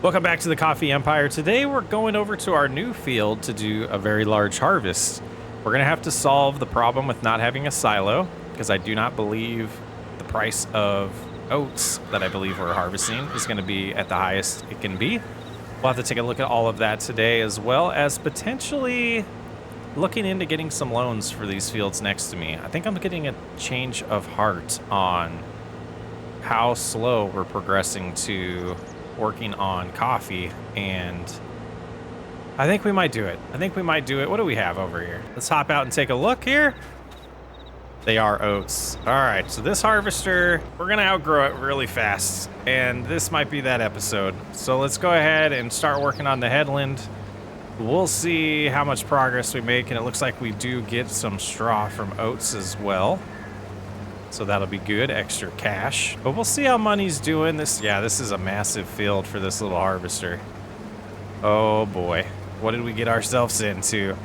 Welcome back to the Coffee Empire. Today we're going over to our new field to do a very large harvest. We're going to have to solve the problem with not having a silo because I do not believe the price of oats that I believe we're harvesting is going to be at the highest it can be. We'll have to take a look at all of that today, as well as potentially looking into getting some loans for these fields next to me. I think I'm getting a change of heart on how slow we're progressing to working on coffee, and I think we might do it. What do we have over here? Let's hop out and take a look here. They are oats. All right, so this harvester, we're gonna outgrow it really fast, and this might be that episode. So let's go ahead and start working on the headland. We'll see how much progress we make, and it looks like we do get some straw from oats as well. So that'll be good, extra cash. But we'll see how money's doing. This is a massive field for this little harvester. Oh boy, what did we get ourselves into?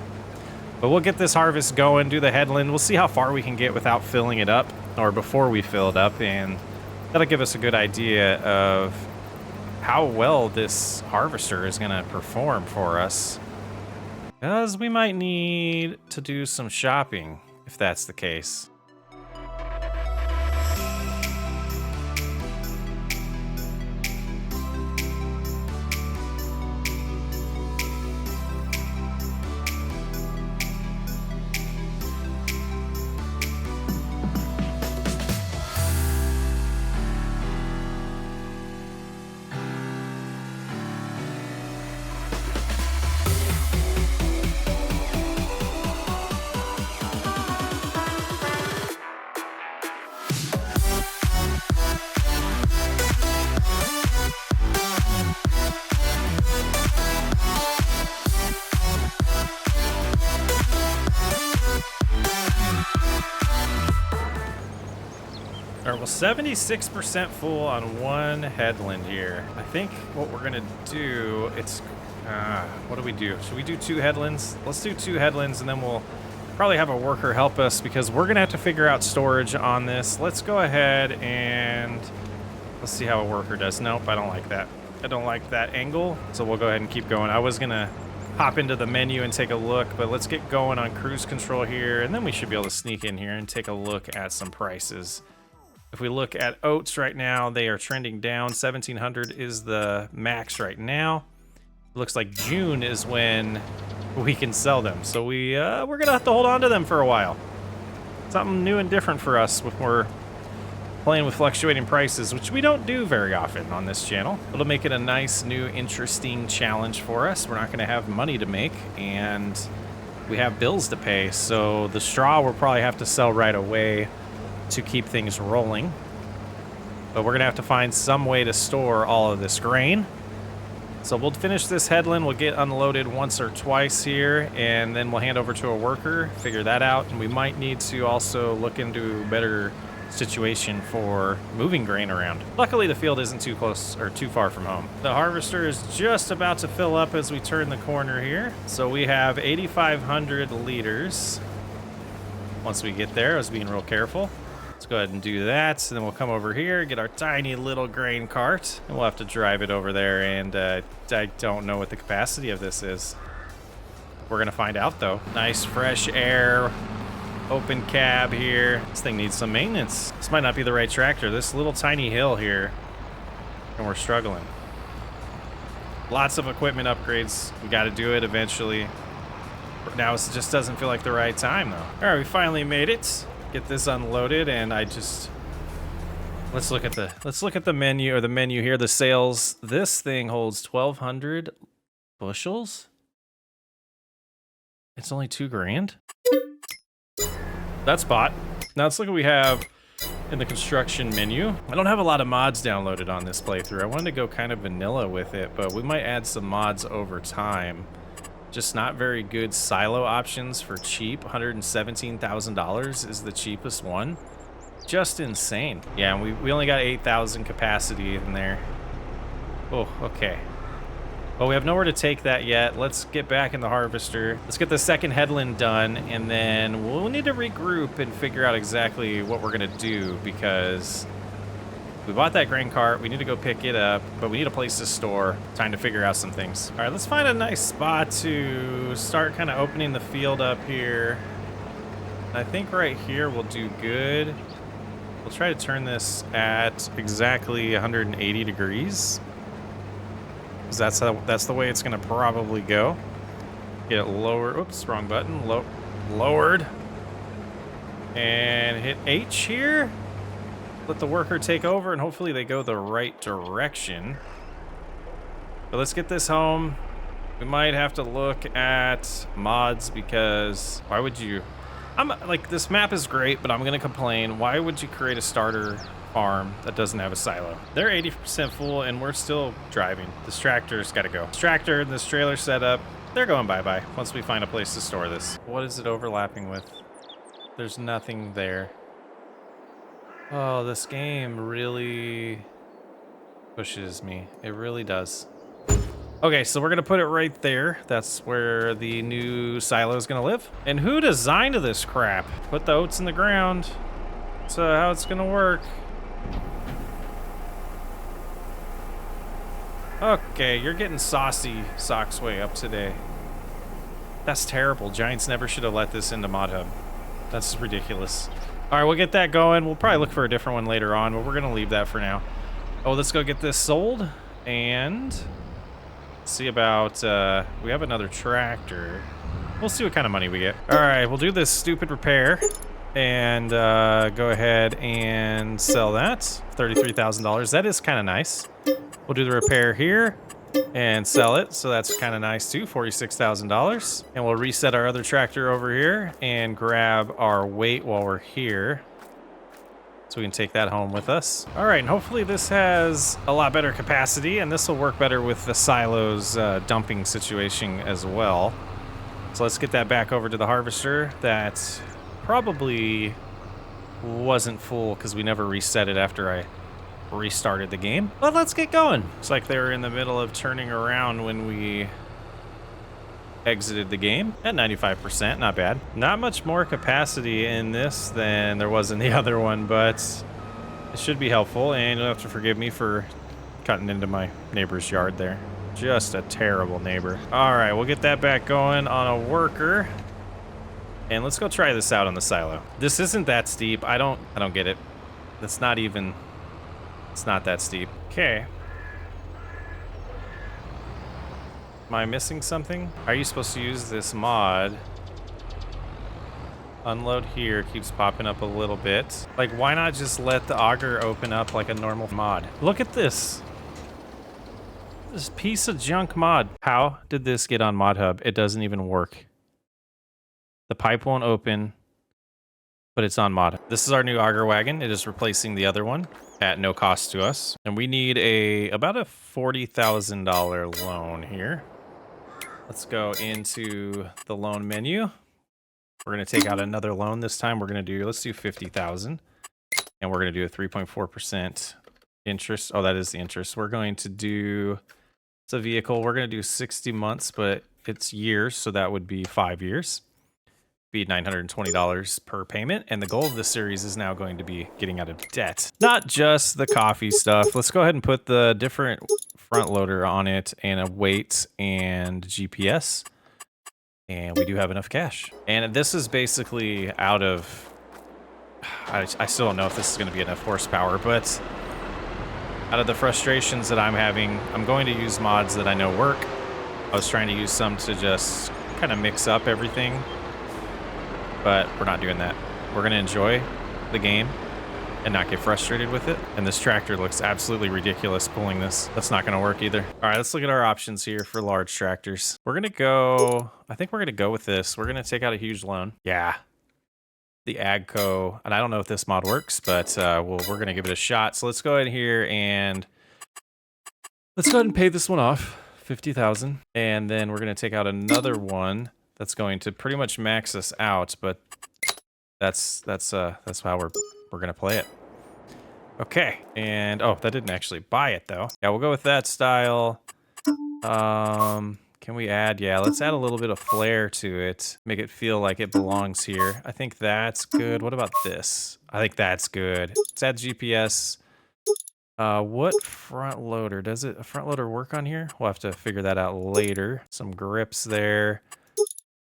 But we'll get this harvest going, do the headland. We'll see how far we can get without filling it up, or before we fill it up, and that'll give us a good idea of how well this harvester is gonna perform for us. Because we might need to do some shopping, if that's the case. All right, well, 76% full on one headland here. I think what we're gonna do, what do we do? Should we do 2 headlands? Let's do 2 headlands, and then we'll probably have a worker help us because we're gonna have to figure out storage on this. Let's go ahead and let's see how a worker does. Nope, I don't like that. I don't like that angle, so we'll go ahead and keep going. I was gonna hop into the menu and take a look, but let's get going on cruise control here, and then we should be able to sneak in here and take a look at some prices. If we look at oats right now, they are trending down. 1,700 is the max right now. It looks like June is when we can sell them. So we're gonna have to hold on to them for a while. Something new and different for us when we're playing with fluctuating prices, which we don't do very often on this channel. It'll make it a nice, new, interesting challenge for us. We're not gonna have money to make, and we have bills to pay. So the straw we'll probably have to sell right away to keep things rolling, but we're gonna have to find some way to store all of this grain. So we'll finish this headland, we'll get unloaded once or twice here, and then we'll hand over to a worker, figure that out, and we might need to also look into a better situation for moving grain around. Luckily the field isn't too close or too far from home. The harvester is just about to fill up as we turn the corner here. So we have 8,500 liters. Once we get there, I was being real careful. Let's go ahead and do that, and then we'll come over here, get our tiny little grain cart, and we'll have to drive it over there, and I don't know what the capacity of this is. We're gonna find out though. Nice fresh air, open cab here. This thing needs some maintenance. This might not be the right tractor. This little tiny hill here, and we're struggling. Lots of equipment upgrades. We gotta do it eventually. Now it just doesn't feel like the right time though. All right, we finally made it. Get this unloaded, and let's look at the menu, or the menu here, the sales. This thing holds 1,200 bushels. It's only 2 grand. That's bought. Now let's look at what we have in the construction menu. I don't have a lot of mods downloaded on this playthrough. I wanted to go kind of vanilla with it, but we might add some mods over time. Just not very good silo options for cheap. $117,000 is the cheapest one. Just insane. Yeah, and we only got 8,000 capacity in there. Oh, okay. Well, we have nowhere to take that yet. Let's get back in the harvester. Let's get the second headland done, and then we'll need to regroup and figure out exactly what we're gonna do, because We bought that grain cart. We need to go pick it up, but we need a place to store. Time to figure out some things. All right, let's find a nice spot to start kind of opening the field up here. I think right here will do good. We'll try to turn this at exactly 180 degrees. Because that's the way it's going to probably go. Get it lower. Oops, wrong button. Lowered. And hit H here. Let the worker take over, and hopefully they go the right direction. But let's get this home. We might have to look at mods because why would you... I'm like, this map is great, but I'm going to complain. Why would you create a starter farm that doesn't have a silo? They're 80% full, and we're still driving. This tractor's got to go. This tractor and this trailer setup, they're going bye-bye once we find a place to store this. What is it overlapping with? There's nothing there. Oh, this game really pushes me. It really does. Okay, so we're going to put it right there. That's where the new silo is going to live. And who designed this crap? Put the oats in the ground. So how it's going to work. Okay, you're getting saucy socks way up today. That's terrible. Giants never should have let this into Mod Hub. That's ridiculous. All right, we'll get that going. We'll probably look for a different one later on, but we're going to leave that for now. Oh, let's go get this sold and see about, we have another tractor. We'll see what kind of money we get. All right, we'll do this stupid repair and go ahead and sell that. $33,000. That is kind of nice. We'll do the repair here and sell it. So that's kind of nice too, $46,000. And we'll reset our other tractor over here and grab our weight while we're here. So we can take that home with us. All right, and hopefully this has a lot better capacity, and this will work better with the silos dumping situation as well. So let's get that back over to the harvester. That probably wasn't full because we never reset it after I restarted the game. But let's get going. Looks like they were in the middle of turning around when we exited the game at 95%. Not bad. Not much more capacity in this than there was in the other one, but it should be helpful. And you'll have to forgive me for cutting into my neighbor's yard there. Just a terrible neighbor. All right, we'll get that back going on a worker. And let's go try this out on the silo. This isn't that steep. I don't get it. It's not even, it's not that steep. Okay. Am I missing something? Are you supposed to use this mod? Unload here keeps popping up a little bit. Like, why not just let the auger open up like a normal mod? Look at this. This piece of junk mod. How did this get on Mod Hub? It doesn't even work. The pipe won't open, but it's on Mod Hub. This is our new auger wagon. It is replacing the other one at no cost to us. And we need about a $40,000 loan here. Let's go into the loan menu. We're going to take out another loan this time. We're going to do, let's do 50,000. And we're going to do a 3.4% interest. Oh, that is the interest. We're going to do, it's a vehicle. We're going to do 60 months, but it's years. So that would be 5 years. Be $920 per payment. And the goal of this series is now going to be getting out of debt. Not just the coffee stuff. Let's go ahead and put the different front loader on it and a weight and GPS. And we do have enough cash. And this is basically out of, I still don't know if this is going to be enough horsepower, but out of the frustrations that I'm having, I'm going to use mods that I know work. I was trying to use some to just kind of mix up everything, but we're not doing that. We're going to enjoy the game and not get frustrated with it. And this tractor looks absolutely ridiculous pulling this. That's not going to work either. All right, let's look at our options here for large tractors. We're going to go, I think we're going to go with this. We're going to take out a huge loan. Yeah. The Agco, and I don't know if this mod works, but we're going to give it a shot. So let's go ahead here and let's go ahead and pay this one off, 50,000. And then we're going to take out another one that's going to pretty much max us out, but that's how we're going to play it. Okay. And oh, that didn't actually buy it though. Yeah, we'll go with that style. Can we add, yeah, let's add a little bit of flair to it. Make it feel like it belongs here. I think that's good. What about this? I think that's good. Let's add GPS. What front loader? Does a front loader work on here? We'll have to figure that out later. Some grips there.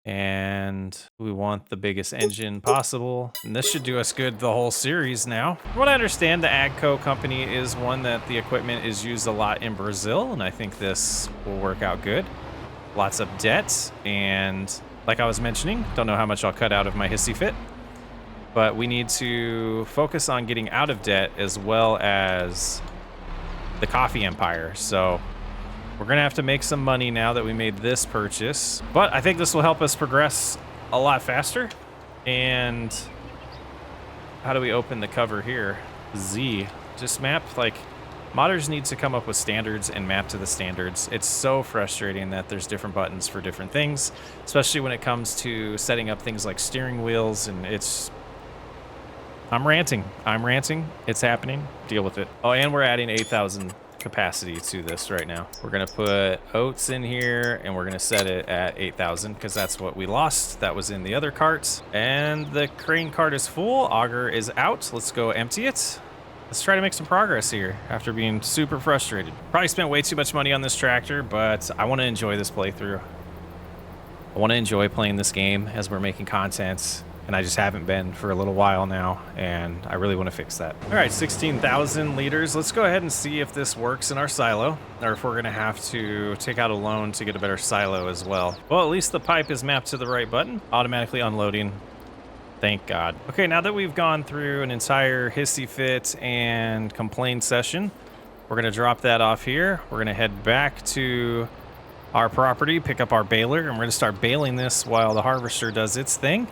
And we want the biggest engine possible. And this should do us good the whole series now. From what I understand, the Agco company is one that the equipment is used a lot in Brazil, and I think this will work out good. Lots of debt, and like I was mentioning, don't know how much I'll cut out of my hissy fit, but we need to focus on getting out of debt as well as the coffee empire. So we're gonna have to make some money now that we made this purchase, but I think this will help us progress a lot faster. And how do we open the cover here? Z, just map, like, modders need to come up with standards and map to the standards. It's so frustrating that there's different buttons for different things, especially when it comes to setting up things like steering wheels, and I'm ranting. It's happening. Deal with it. Oh, and we're adding 8,000 capacity to this right now. We're gonna put oats in here, and we're gonna set it at 8,000 because that's what we lost. That was in the other cart, and the crane cart is full. Auger is out. Let's go empty it. Let's try to make some progress here after being super frustrated. Probably spent way too much money on this tractor, but I want to enjoy this playthrough. I want to enjoy playing this game as we're making content, and I just haven't been for a little while now, and I really want to fix that. All right, 16,000 liters. Let's go ahead and see if this works in our silo, or if we're going to have to take out a loan to get a better silo as well. Well, at least the pipe is mapped to the right button, automatically unloading. Thank God. Okay, now that we've gone through an entire hissy fit and complaint session, we're going to drop that off here. We're going to head back to our property, pick up our baler, and we're going to start baling this while the harvester does its thing.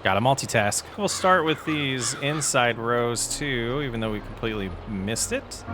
Gotta multitask. We'll start with these inside rows too, even though we completely missed it.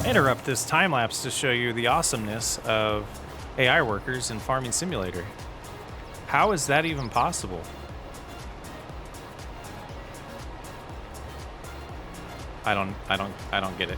Interrupt this time lapse to show you the awesomeness of AI workers in Farming Simulator. How is that even possible? I don't get it.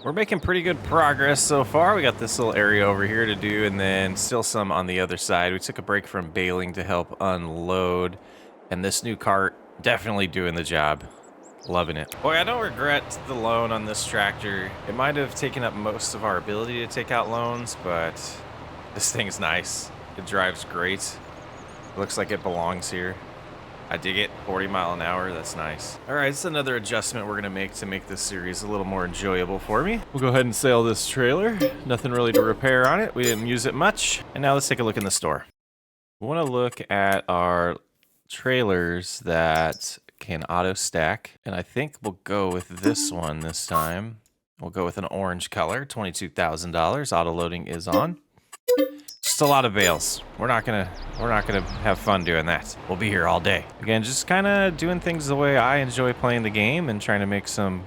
We're making pretty good progress so far. We got this little area over here to do, and then still some on the other side. We took a break from baling to help unload, And this new cart, definitely doing the job. Loving it. Boy, I don't regret the loan on this tractor. It might have taken up most of our ability to take out loans, but this thing's nice. It drives great. It looks like it belongs here. I dig it. 40 mile an hour, that's nice. All right, it's another adjustment we're gonna make to make this series a little more enjoyable for me. We'll go ahead and sail this trailer. Nothing really to repair on it. We didn't use it much. And now let's take a look in the store. We wanna look at our trailers that can auto stack, and I think we'll go with this one this time. We'll go with an orange color, $22,000. Auto loading is on. Just a lot of bales. We're not gonna have fun doing that. We'll be here all day. Again, just kind of doing things the way I enjoy playing the game and trying to make some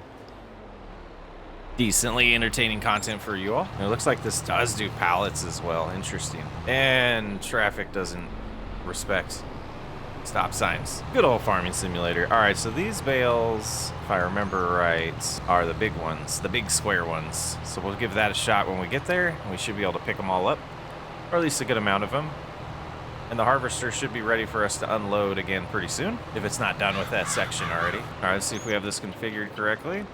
decently entertaining content for you all. And it looks like this does do pallets as well. Interesting. And traffic doesn't respect stop signs. Good old farming simulator. All right, so these bales, if I remember right, are the big ones, the big square ones. So we'll give that a shot when we get there, and we should be able to pick them all up, or at least a good amount of them. And the harvester should be ready for us to unload again pretty soon, if it's not done with that section already. All right, let's see if we have this configured correctly.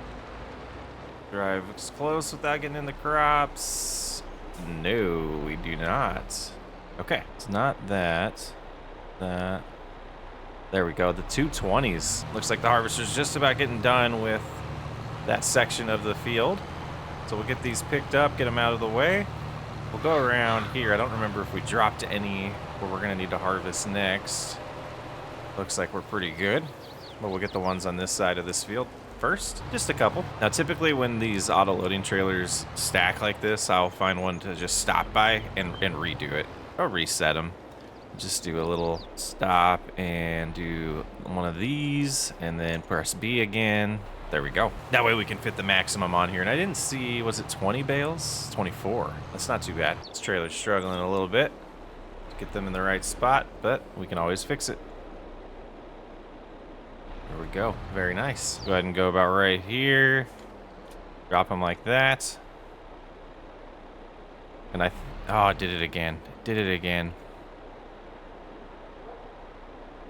Drive close without getting in the crops. No, we do not. Okay, it's not that. There we go, the 220s. Looks like the harvester's just about getting done with that section of the field. So we'll get these picked up, get them out of the way. We'll go around here. I don't remember if we dropped any where we're gonna need to harvest next. Looks like we're pretty good, but we'll get the ones on this side of this field first, just a couple. Now, typically when these auto loading trailers stack like this, I'll find one to just stop by and redo it. I'll reset them. Just do a little stop and do one of these and then press B again. There we go. That way we can fit the maximum on here. And I didn't see, was it 20 bales? 24. That's not too bad. This trailer's struggling a little bit to get them in the right spot, but we can always fix it. There we go. Very nice. Go ahead and go about right here. Drop them like that. And oh, it did it again. Did it again.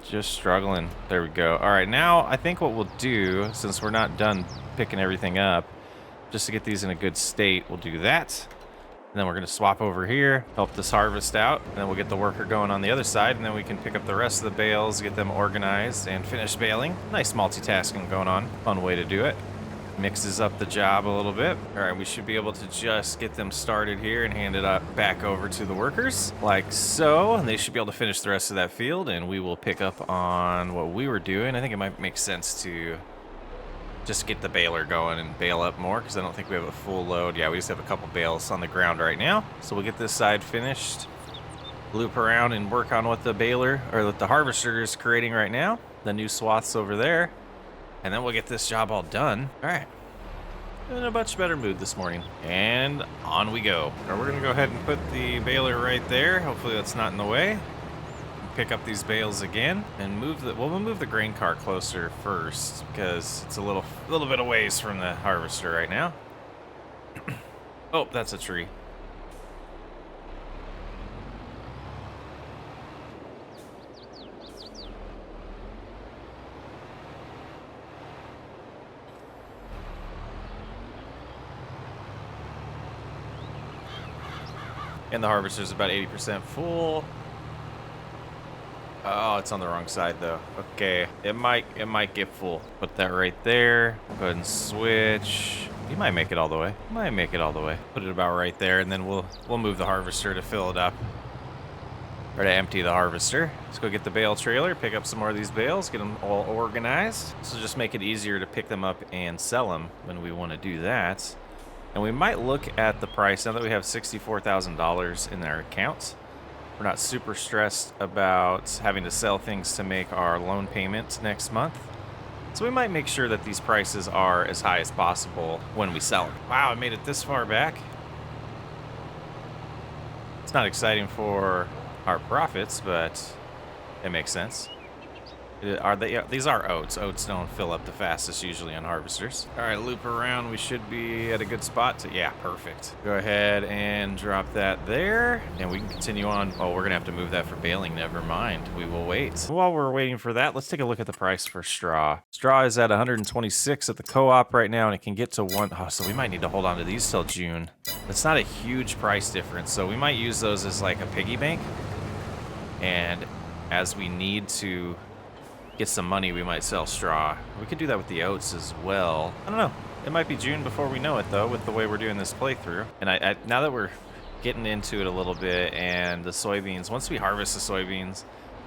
Just struggling. There we go. All right, now I think what we'll do, since we're not done picking everything up, just to get these in a good state, we'll do that. And then we're going to swap over here, help this harvest out, and then we'll get the worker going on the other side, and then we can pick up the rest of the bales, get them organized, and finish baling. Nice multitasking going on. Fun way to do it. Mixes up the job a little bit. All right, we should be able to just get them started here and hand it up back over to the workers like so, and they should be able to finish the rest of that field, and we will pick up on what we were doing. I think it might make sense to just get the baler going and bale up more, because I don't think we have a full load. Yeah, we just have a couple bales on the ground right now, so we'll get this side finished, loop around and work on what the baler or what the harvester is creating right now, the new swaths over there. And then we'll get this job all done. All right. In a much better mood this morning. And on we go. All right, we're going to go ahead and put the baler right there. Hopefully that's not in the way. Pick up these bales again and we'll move the grain cart closer first, because it's a little bit of ways from the harvester right now. Oh, that's a tree. And the harvester's about 80% full. Oh, it's on the wrong side though. Okay, it might get full. Put that right there. Go ahead and switch. You might make it all the way. Might make it all the way. Put it about right there, and then we'll move the harvester to fill it up. Or to empty the harvester. Let's go get the bale trailer, pick up some more of these bales, get them all organized. This will just make it easier to pick them up and sell them when we want to do that. And we might look at the price now that we have $64,000 in our account. We're not super stressed about having to sell things to make our loan payment next month. So we might make sure that these prices are as high as possible when we sell them. Wow, I made it this far back. It's not exciting for our profits, but it makes sense. Are they? Yeah, these are oats. Oats don't fill up the fastest usually on harvesters. All right, loop around. We should be at a good spot to, yeah, perfect. Go ahead and drop that there, and we can continue on. Oh, we're gonna have to move that for baling. Never mind. We will wait. While we're waiting for that, let's take a look at the price for straw. Straw is at 126 at the co-op right now, and it can get to one. Oh, so we might need to hold on to these till June. That's not a huge price difference, so we might use those as like a piggy bank. And as we need to get some money, we might sell straw. We could do that with the oats as well. I don't know. It might be June before we know it, though, with the way we're doing this playthrough. And I now that we're getting into it a little bit, and the soybeans, once we harvest the soybeans,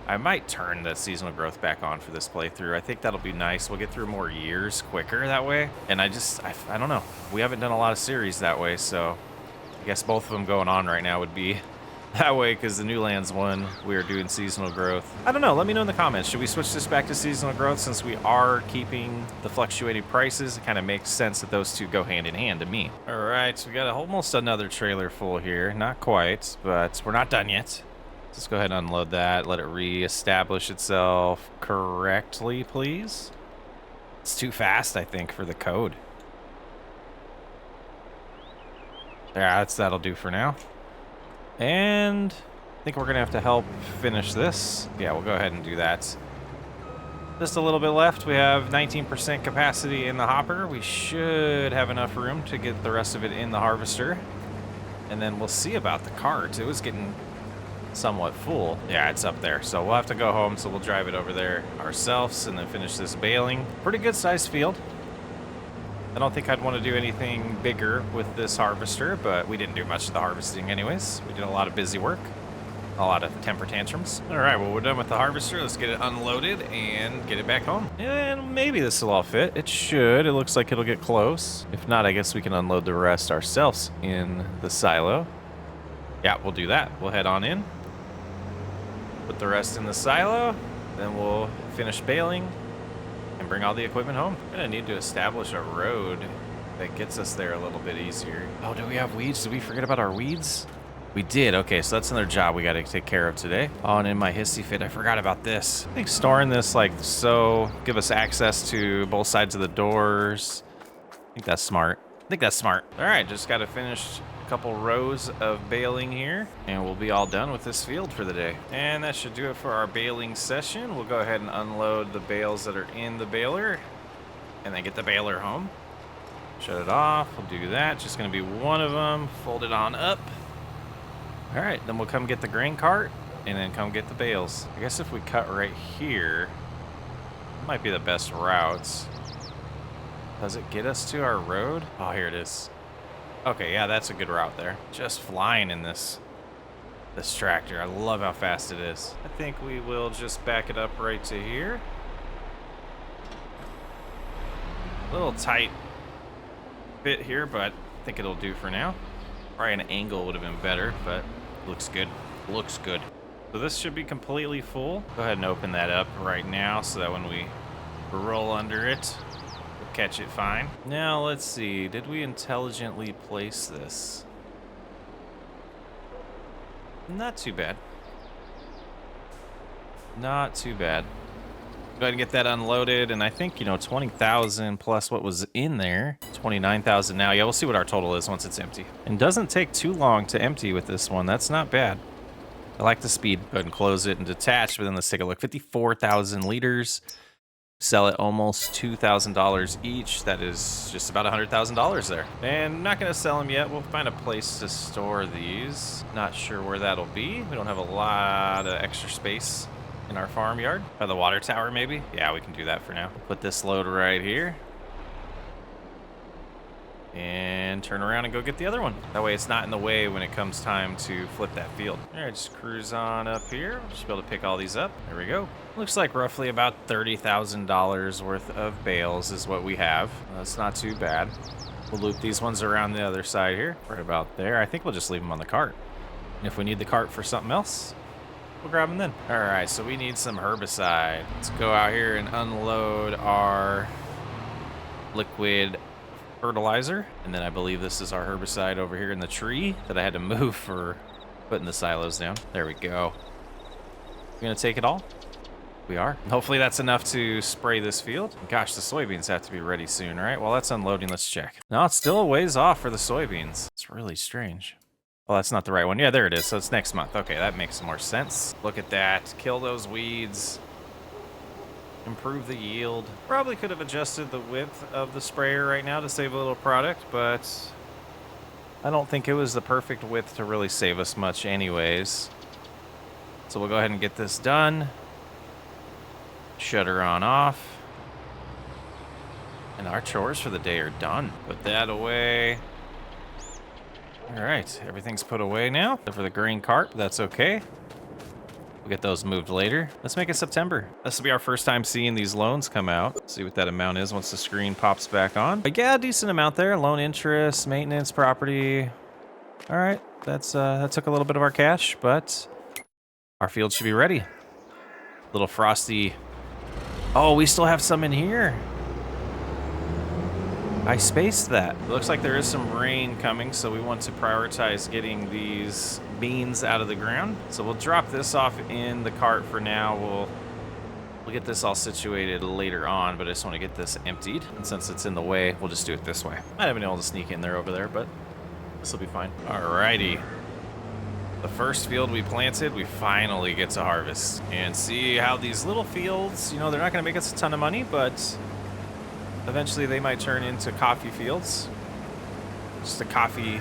I might turn the seasonal growth back on for this playthrough. I think that'll be nice. We'll get through more years quicker that way. And I don't know. We haven't done a lot of series that way, so I guess both of them going on right now would be that way, because the New Lands one, we are doing seasonal growth. I don't know. Let me know in the comments. Should we switch this back to seasonal growth since we are keeping the fluctuating prices? It kind of makes sense that those two go hand in hand to me. All right, so we got almost another trailer full here. Not quite, but we're not done yet. Let's go ahead and unload that. Let it reestablish itself correctly, please. It's too fast, I think, for the code. Yeah, that'll do for now. And I think we're going to have to help finish this. Yeah, we'll go ahead and do that. Just a little bit left. We have 19% capacity in the hopper. We should have enough room to get the rest of it in the harvester. And then we'll see about the cart. It was getting somewhat full. Yeah, it's up there. So we'll have to go home, so we'll drive it over there ourselves and then finish this baling. Pretty good sized field. I don't think I'd want to do anything bigger with this harvester, but we didn't do much of the harvesting anyways. We did a lot of busy work, a lot of temper tantrums. All right, well, we're done with the harvester. Let's get it unloaded and get it back home. And maybe this will all fit. It should. It looks like it'll get close. If not, I guess we can unload the rest ourselves in the silo. Yeah, we'll do that. We'll head on in, put the rest in the silo, then we'll finish baling and bring all the equipment home. We're gonna need to establish a road that gets us there a little bit easier. Oh, do we have weeds? Did we forget about our weeds? We did. Okay, so that's another job we gotta take care of today. Oh, and in my hissy fit, I forgot about this. I think storing this like so, give us access to both sides of the doors. I think that's smart. All right, just gotta finish couple rows of baling here, and we'll be all done with this field for the day. And that should do it for our baling session. We'll go ahead and unload the bales that are in the baler and then get the baler home. Shut it off. We'll do that. Just going to be one of them. Fold it on up. All right, then we'll come get the grain cart and then come get the bales. I guess if we cut right here, it might be the best routes. Does it get us to our road? Oh, here it is. Okay, yeah, that's a good route there. Just flying in this tractor. I love how fast it is. I think we will just back it up right to here. A little tight fit here, but I think it'll do for now. Probably an angle would have been better, but looks good. Looks good. So this should be completely full. Go ahead and open that up right now so that when we roll under it, catch it fine. Now let's see, did we intelligently place this? Not too bad. Not too bad. Go ahead and get that unloaded, and I think, you know, 20,000 plus what was in there. 29,000 now. Yeah, we'll see what our total is once it's empty. And doesn't take too long to empty with this one. That's not bad. I like the speed. Go ahead and close it and detach, but then let's take a look. 54,000 liters. Sell it almost $2,000 each. That is just about $100,000 there. And I'm not going to sell them yet. We'll find a place to store these. Not sure where that'll be. We don't have a lot of extra space in our farmyard. By the water tower, maybe? Yeah, we can do that for now. Put this load right here. And turn around and go get the other one. That way it's not in the way when it comes time to flip that field. All right, just cruise on up here. Just be able to pick all these up. There we go. Looks like roughly about $30,000 worth of bales is what we have. That's not too bad. We'll loop these ones around the other side here. Right about there. I think we'll just leave them on the cart. And if we need the cart for something else, we'll grab them then. All right, so we need some herbicide. Let's go out here and unload our liquid fertilizer, and then I believe this is our herbicide over here in the tree that I had to move for putting the silos down. There we go. You gonna take it all? We are. Hopefully that's enough to spray this field. Gosh, the soybeans have to be ready soon, right? While that's unloading, let's check. No, it's still a ways off for the soybeans. It's really strange. Well, that's not the right one. Yeah, there it is. So it's next month. Okay, that makes more sense. Look at that. Kill those weeds. Improve the yield. Probably could have adjusted the width of the sprayer right now to save a little product, but I don't think it was the perfect width to really save us much anyways. So we'll go ahead and get this done. Shutter on off. And our chores for the day are done. Put that away. All right, everything's put away now. Except for the green carp, that's okay. We'll get those moved later. Let's make it September. This will be our first time seeing these loans come out. Let's see what that amount is once the screen pops back on. But yeah, decent amount there. Loan interest, maintenance, property. All right, that took a little bit of our cash, but our field should be ready. Little frosty. Oh, we still have some in here. I spaced that. It looks like there is some rain coming, so we want to prioritize getting these beans out of the ground. So we'll drop this off in the cart for now. We'll get this all situated later on, but I just want to get this emptied. And since it's in the way, we'll just do it this way. Might have been able to sneak in there over there, but this will be fine. Alrighty. The first field we planted, we finally get to harvest. And see how these little fields, you know, they're not going to make us a ton of money, but eventually they might turn into coffee fields. Just a coffee,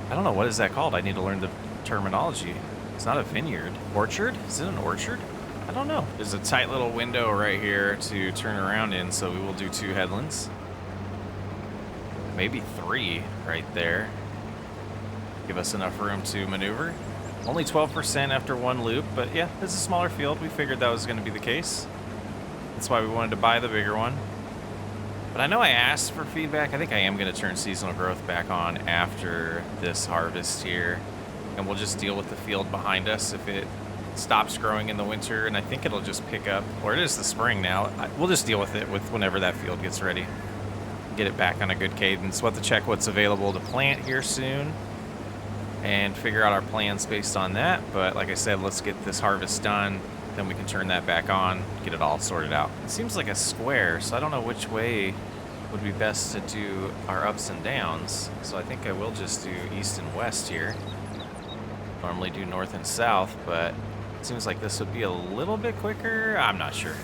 I don't know, what is that called? I need to learn the terminology. It's not a vineyard. Orchard? Is it an orchard? I don't know. There's a tight little window right here to turn around in, so we will do 2 headlands. Maybe 3 right there. Give us enough room to maneuver. Only 12% after 1 loop, but yeah, it's a smaller field. We figured that was going to be the case. That's why we wanted to buy the bigger one. But I know I asked for feedback. I think I am going to turn seasonal growth back on after this harvest here. And we'll just deal with the field behind us if it stops growing in the winter. And I think it'll just pick up, or it is the spring now. We'll just deal with it with whenever that field gets ready. Get it back on a good cadence. We'll have to check what's available to plant here soon and figure out our plans based on that. But like I said, let's get this harvest done. Then we can turn that back on, get it all sorted out. It seems like a square, so I don't know which way would be best to do our ups and downs. So I think I will just do east and west here. Normally do north and south, but it seems like this would be a little bit quicker. I'm not sure.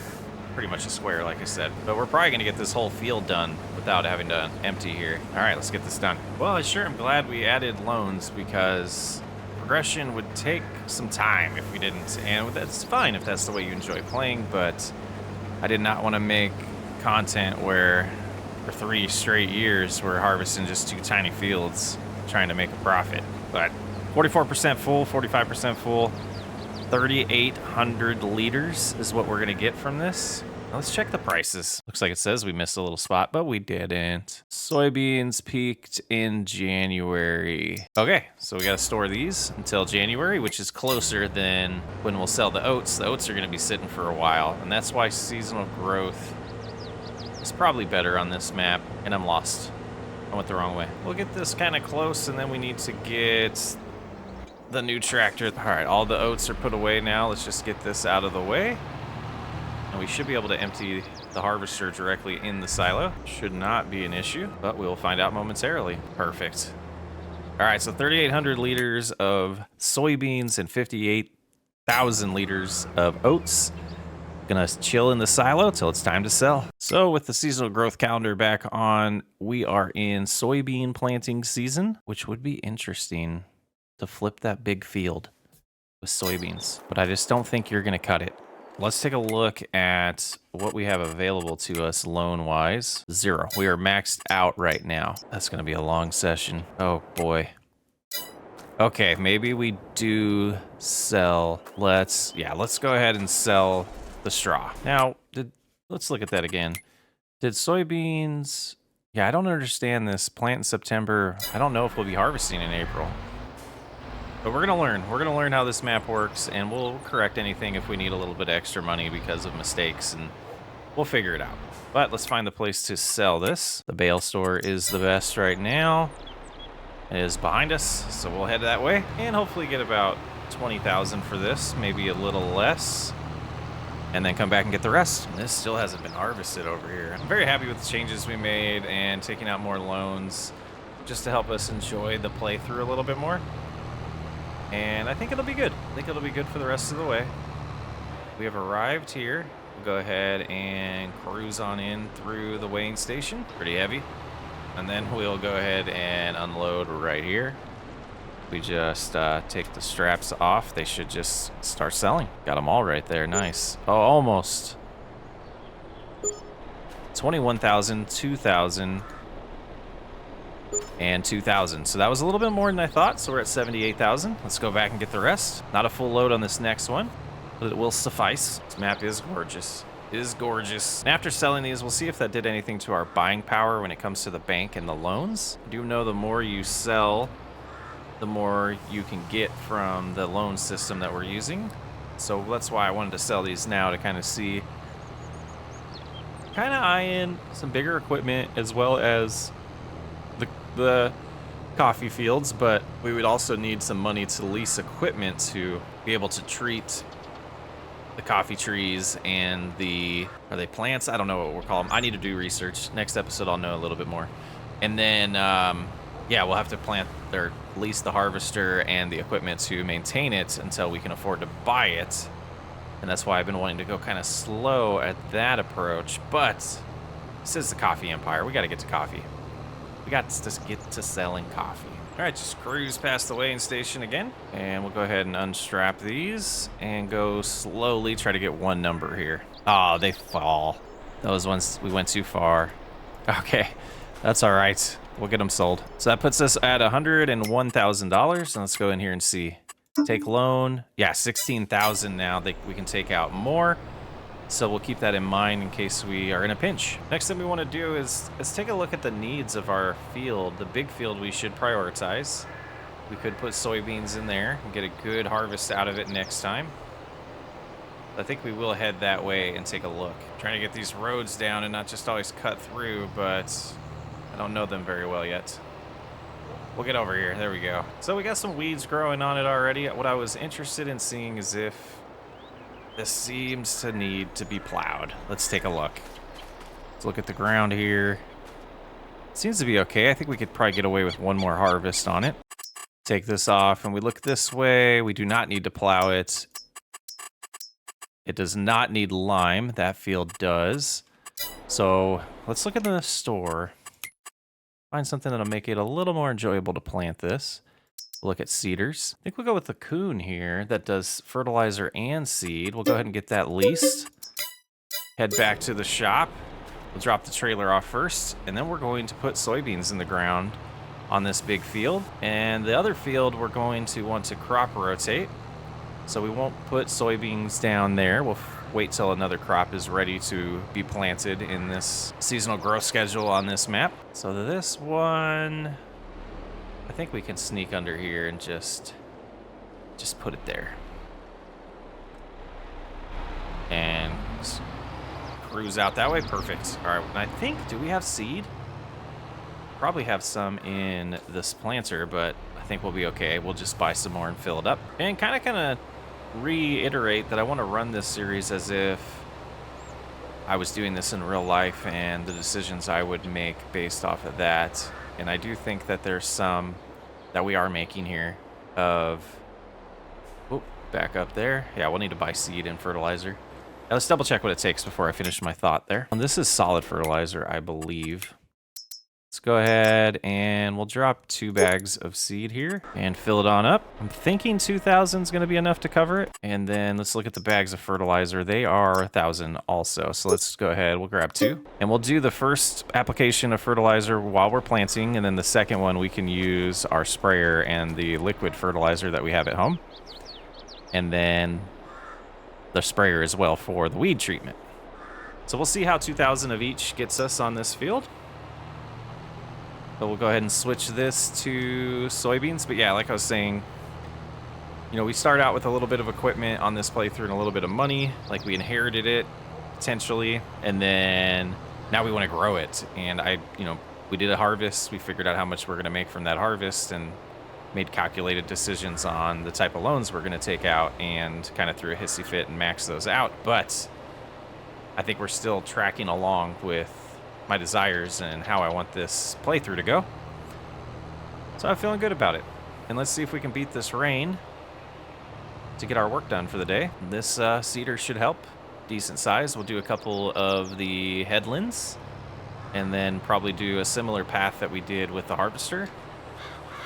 Pretty much a square, like I said. But we're probably gonna get this whole field done without having to empty here. All right, let's get this done. Well, I sure am glad we added loans because progression would take some time if we didn't, and that's fine if that's the way you enjoy playing, but I did not want to make content where for 3 straight years we're harvesting just 2 tiny fields trying to make a profit. But 44% full, 45% full, 3,800 liters is what we're going to get from this. Now let's check the prices. Looks like it says we missed a little spot, but we didn't. Soybeans peaked in January. Okay, so we got to store these until January, which is closer than when we'll sell the oats. The oats are going to be sitting for a while, and that's why seasonal growth is probably better on this map. And I'm lost. I went the wrong way. We'll get this kind of close, and then we need to get the new tractor. All right, all the oats are put away now. Let's just get this out of the way. And we should be able to empty the harvester directly in the silo. Should not be an issue, but we'll find out momentarily. Perfect. All right, so 3,800 liters of soybeans and 58,000 liters of oats. Gonna chill in the silo till it's time to sell. So with the seasonal growth calendar back on, we are in soybean planting season, which would be interesting to flip that big field with soybeans, but I just don't think you're gonna cut it. Let's take a look at what we have available to us loan-wise. 0. We are maxed out right now. That's gonna be a long session. Oh boy. Okay, maybe we do sell. Let's go ahead and sell the straw. Now, let's look at that again. Did soybeans... Yeah, I don't understand this. Plant in September. I don't know if we'll be harvesting in April. But we're gonna learn. We're gonna learn how this map works, and we'll correct anything if we need a little bit extra money because of mistakes, and we'll figure it out. But let's find the place to sell this. The Bale store is the best right now. It is behind us, so we'll head that way, and hopefully get about 20,000 for this, maybe a little less. and then come back and get the rest. And this still hasn't been harvested over here. I'm very happy with the changes we made and taking out more loans just to help us enjoy the playthrough a little bit more. And I think it'll be good. I think it'll be good for the rest of the way. We have arrived here. We'll go ahead and cruise on in through the weighing station. Pretty heavy. And then we'll go ahead and unload right here. We just take the straps off. They should just start selling. Got them all right there. Nice. Oh, almost. 21,000, 2,000, and 2,000. So that was a little bit more than I thought. So we're at 78,000. Let's go back and get the rest. Not a full load on this next one, but it will suffice. This map is gorgeous. It is gorgeous. And after selling these, we'll see if that did anything to our buying power when it comes to the bank and the loans. I do know the more you sell, the more you can get from the loan system that we're using. So that's why I wanted to sell these now, to kind of see, kind of eye in some bigger equipment as well as the coffee fields, but we would also need some money to lease equipment to be able to treat the coffee trees and are they plants? I don't know what we'll call them. I need to do research. Next episode I'll know a little bit more. And then yeah, we'll have to plant or lease the harvester and the equipment to maintain it until we can afford to buy it. And that's why I've been wanting to go kind of slow at that approach. But this is the coffee empire. We got to get to coffee. We got to get to selling coffee. All right, just cruise past the weighing station again. And we'll go ahead and unstrap these and go slowly, try to get one number here. Oh, they fall. Those ones, we went too far. Okay, that's all right. We'll get them sold. So that puts us at $101,000. And let's go in here and see. Take loan. Yeah, 16,000 now. We can take out more. So we'll keep that in mind in case we are in a pinch. Next thing we want to do is let's take a look at the needs of our field. The big field we should prioritize. We could put soybeans in there and get a good harvest out of it next time. I think we will head that way and take a look. Trying to get these roads down and not just always cut through, but I don't know them very well yet. We'll get over here. There we go. So we got some weeds growing on it already. What I was interested in seeing is if this seems to need to be plowed. Let's take a look. Let's look at the ground here. Seems to be okay. I think we could probably get away with one more harvest on it. Take this off and we look this way. We do not need to plow it. It does not need lime. That field does. So let's look at the store. Find something that'll make it a little more enjoyable to plant this. Look at cedars. I think we'll go with the coon here that does fertilizer and seed. We'll go ahead and get that leased. Head back to the shop. We'll drop the trailer off first, and then we're going to put soybeans in the ground on this big field. And the other field we're going to want to crop rotate. So we won't put soybeans down there. We'll wait till another crop is ready to be planted in this seasonal growth schedule on this map. So this one, I think we can sneak under here and just put it there. And cruise out that way. Perfect. All right, I think, do we have seed? Probably have some in this planter, but I think we'll be okay. We'll just buy some more and fill it up. And kind of reiterate that I want to run this series as if I was doing this in real life and the decisions I would make based off of that. And I do think that there's some that we are making here of, oh, back up there. Yeah, we'll need to buy seed and fertilizer. Now let's double check what it takes before I finish my thought there. And this is solid fertilizer, I believe. Let's go ahead and we'll drop 2 bags of seed here and fill it on up. I'm thinking 2,000 is going to be enough to cover it. And then let's look at the bags of fertilizer. They are 1,000 also. So let's go ahead. We'll grab 2. And we'll do the first application of fertilizer while we're planting. And then the second one, we can use our sprayer and the liquid fertilizer that we have at home. And then the sprayer as well for the weed treatment. So we'll see how 2,000 of each gets us on this field. So we'll go ahead and switch this to soybeans. But yeah, like I was saying, you know, we start out with a little bit of equipment on this playthrough and a little bit of money. Like we inherited it, potentially. And then now we want to grow it. And we did a harvest. We figured out how much we're going to make from that harvest and made calculated decisions on the type of loans we're going to take out and kind of threw a hissy fit and max those out. But I think we're still tracking along with my desires and how I want this playthrough to go. So I'm feeling good about it. And let's see if we can beat this rain to get our work done for the day. This cedar should help. Decent size. We'll do a couple of the headlands and then probably do a similar path that we did with the harvester,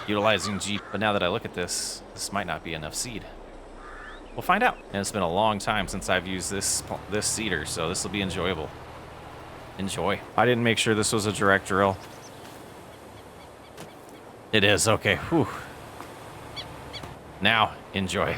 utilizing G. But now that I look at this, this might not be enough seed. We'll find out. And it's been a long time since I've used this cedar, so this will be enjoyable. Enjoy. I didn't make sure this was a direct drill. It is. Okay. Whew. Now, enjoy.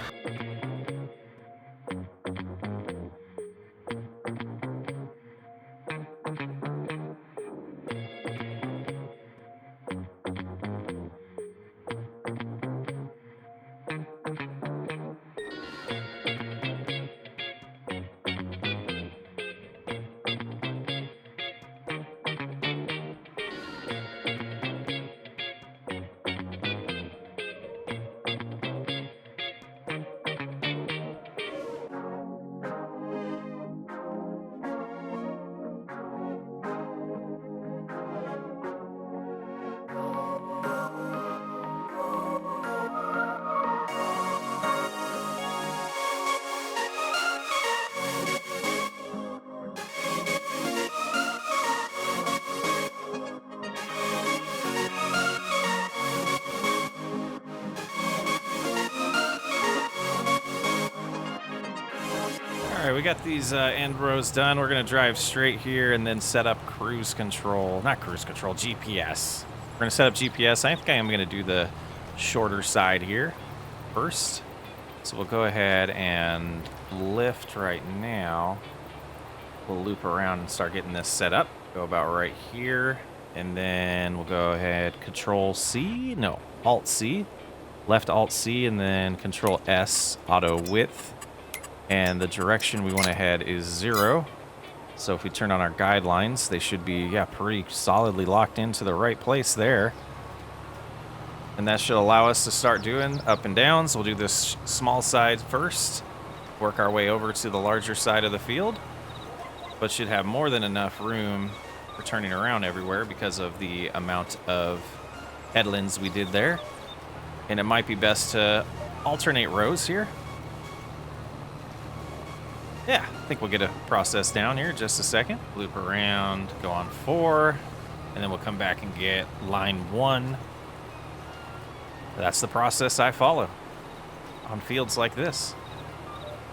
All right, we got these end rows done. We're gonna drive straight here and then set up cruise control. Not cruise control, GPS. We're gonna set up GPS. I think I am gonna do the shorter side here first. So we'll go ahead and lift right now. We'll loop around and start getting this set up. Go about right here. And then we'll go ahead, Control C, no, Alt C. Left Alt C and then Control S, auto width. And the direction we want to head is 0. So if we turn on our guidelines, they should be, yeah, pretty solidly locked into the right place there. And that should allow us to start doing up and downs. We'll do this small side first, work our way over to the larger side of the field, but should have more than enough room for turning around everywhere because of the amount of headlands we did there. And it might be best to alternate rows here. Yeah, I think we'll get a process down here in just a second. Loop around, go on 4, and then we'll come back and get line 1. That's the process I follow on fields like this.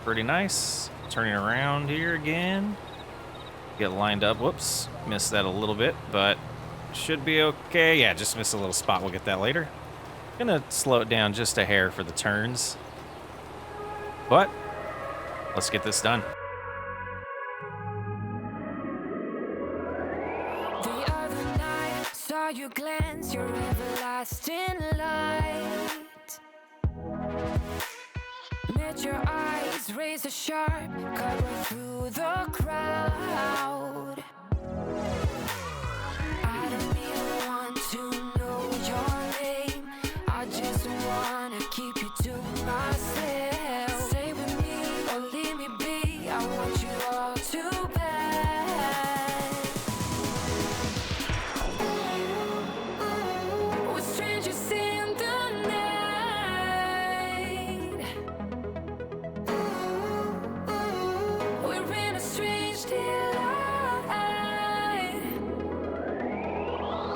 Pretty nice. Turning around here again. Get lined up. Whoops, missed that a little bit, but should be okay. Yeah, just missed a little spot. We'll get that later. Gonna slow it down just a hair for the turns. But let's get this done. The other night, saw you glance your everlasting light. Met your eyes, razor sharp, cut right through the crowd. I don't even want to know your name. I just wanna keep you to myself. Stay with me or leave me be. I want you all too bad. We're strangers in the night. We're in a strange delight.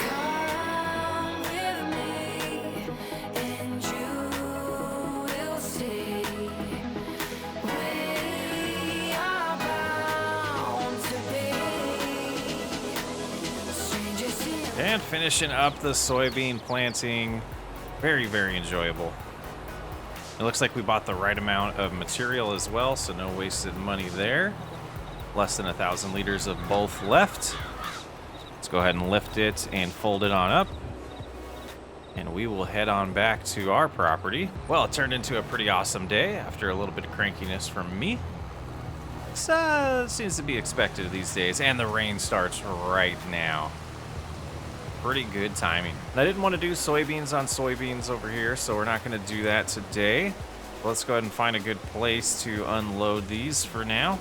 Come with me and you will see. We are bound to be strangers in. And finishing up the soybean planting. Very, very enjoyable. It looks like we bought the right amount of material as well, so no wasted money there. Less than 1,000 liters of both left. Let's go ahead and lift it and fold it on up. And we will head on back to our property. Well, it turned into a pretty awesome day after a little bit of crankiness from me. So, seems to be expected these days, and the rain starts right now. Pretty good timing. I didn't want to do soybeans on soybeans over here, so we're not going to do that today. Let's go ahead and find a good place to unload these for now.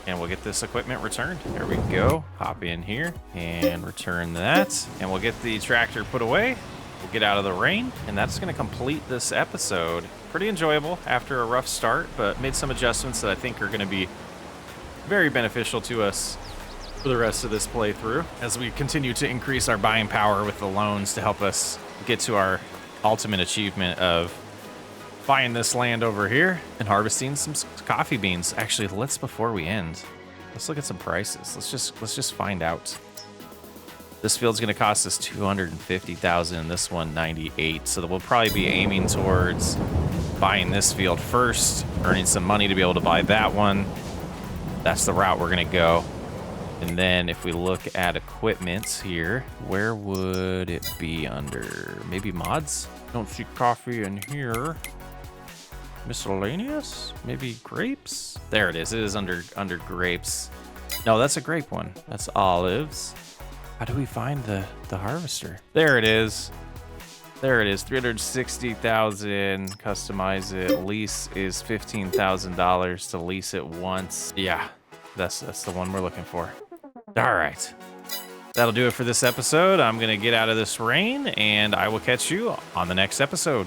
and we'll get this equipment returned. There we go. Hop in here and return that. And we'll get the tractor put away. We'll get out of the rain. And that's going to complete this episode. Pretty enjoyable after a rough start, but made some adjustments that I think are going to be very beneficial to us for the rest of this playthrough as we continue to increase our buying power with the loans to help us get to our ultimate achievement of buying this land over here and harvesting some coffee beans. Actually, before we end, let's look at some prices. Let's just find out. This field's gonna cost us 250,000, this one 98. So we'll probably be aiming towards buying this field first, earning some money to be able to buy that one. That's the route we're gonna go. And then if we look at equipment here, where would it be under? Maybe mods? Don't see coffee in here. Miscellaneous? Maybe grapes? There it is. It is under grapes. No, that's a grape one. That's olives. How do we find the harvester? There it is. There it is. 360,000. Customize it. Lease is $15,000 to lease it once. Yeah, that's the one we're looking for. All right. That'll do it for this episode. I'm going to get out of this rain, and I will catch you on the next episode.